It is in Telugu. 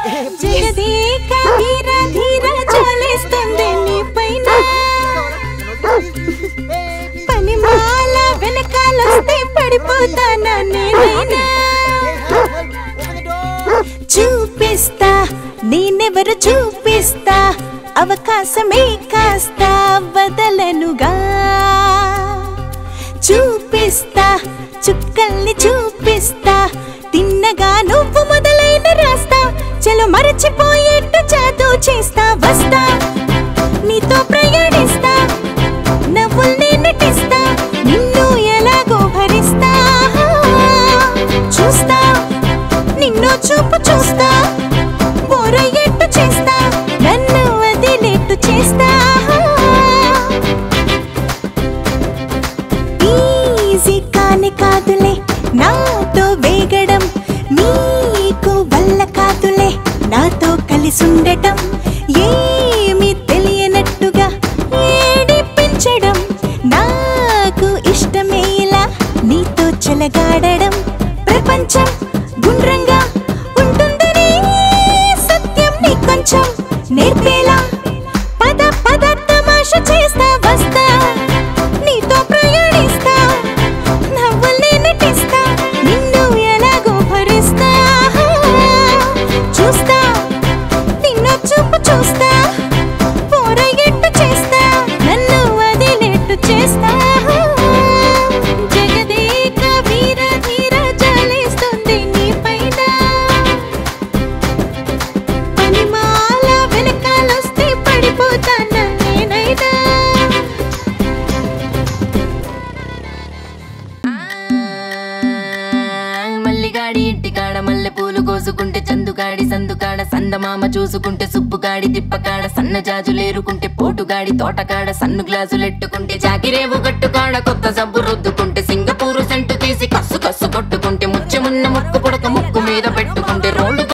జగదేక వీర ధీర చాలేస్తుంది నీ పైన పనిమాల వెనకాలొస్తే పడిపోతానా నేనైనా చూపిస్తా నేనెవరు చూపిస్తా అవకాశమే కాస్త వదలనుగా చూపిస్తా చుక్కల్ని చూపిస్తా తిన్నగా నువ్వు మొదలైన రాస్తా చలో మరచిపోయేట్టు జాదూ చేస్తా వస్తా నీతో ప్రయాణిస్తా నవ్వుల్ని నటిస్తా నిన్ను ఎలాగో భరిస్తా చూస్తా నిన్ను చూపు చూస్తా బోరయ్యేట్టు చేస్తా నన్ను వదిలేట్టు చేస్తా ఈజీ కాని కాదులే నాతో వేగడం నీకు వల్ల కాదులే నాతో కలిసుండటం ఏమి తెలియనట్టుగా ఏడిపించడం నాకు ఇష్టమేలా నీతో చెలగాడడం ప్రపంచం గుండ్రంగా ఉంటుందని సత్యం నీ కొంచెం నేర్పేలా పద పద తమాషా చేస్తా వస్తా నీతో ప్రయాణిస్తా నవ్వుల్ని నటిస్తా నిన్ను ఎలాగో భరిస్తా చూస్తా నిన్ను చూపు చూస్తా పోరయ్యేట్టు చేస్తా నన్ను వదిలేట్టు చేస్తా జగదేక వీర ధీర చాలేస్తుంది నీ పైన పనిమాల వెనకాలొస్తే పడిపోతానా నేనైనా మల్లిగాడి ఇంటికాడ మల్లె పూలు కోసుకుంటే చందుగాడి సందుకాడ సందమామ చూసుకుంటే సుప్పుగాడి తిప్పకాడ సన్న జాజులేరుకుంటే పోటుగాడి తోటకాడ సన్ను గ్లాసులెట్టుకుంటే జాకిరేవు గట్టుకాడ కొత్త సబ్బు రుద్దుకుంటే సింగపూరు సెంటు తీసి కస్సు కస్సు కొట్టుకుంటే